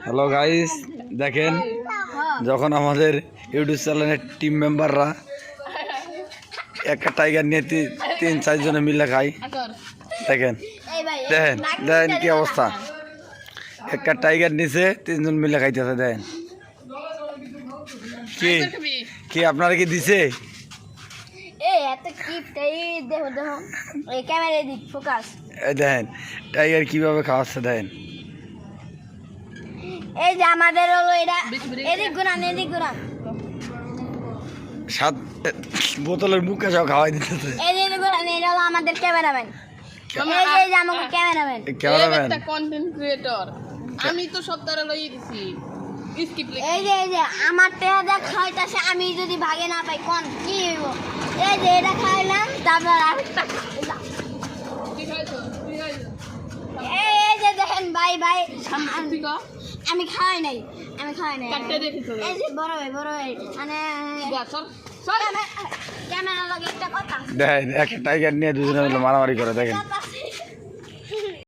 Hello guys, দেখেন যখন আমাদের ইউটিউব চ্যানেলের টিম মেম্বাররা একটা টাইগার নিয়ে 3-4 জনে মিলে খায়। দেখেন দেখেন দেখেন কি অবস্থা, একটা টাইগার নিচে 3 জন মিলে খাইতেছে। দেখেন কি কি আপনারা কি দিছে? দেখেন টাইগার কিভাবে খাওয়াচ্ছে। দেখেন এই যে আমাদের হলো এটা, এদিক ঘুরান সাত বোতলের মুখে সব খাওয়াই দিতেছে। এদিক ঘুরান, এটা হলো আমাদের ক্যামেরাম্যান। এই যে আমাদের ক্যামেরাম্যান, একটা কন্টেন্ট ক্রিয়েটর। আমি তো সব তারা লই দিছি স্কিপ লিখে। এই যে আমার টেয়াদা খাইতাছে, আমি যদি ভাগে না পাই কোন কি হইব? এই যে এটা খাইলাম, তারপর আরেকটা খাইলাম। ঠিক আছে ঠিক আছে এই যে দেখেন ভাই ঠিক আছে আমি খাই নাই। কাটতে দেখিছো? এই যে বড় ভাই মানে যা সর ক্যামেরা লাগে একটা কথা। দেখেন একটা টাইগার নিয়ে 2 জনে মিলে মারামারি করে। দেখেন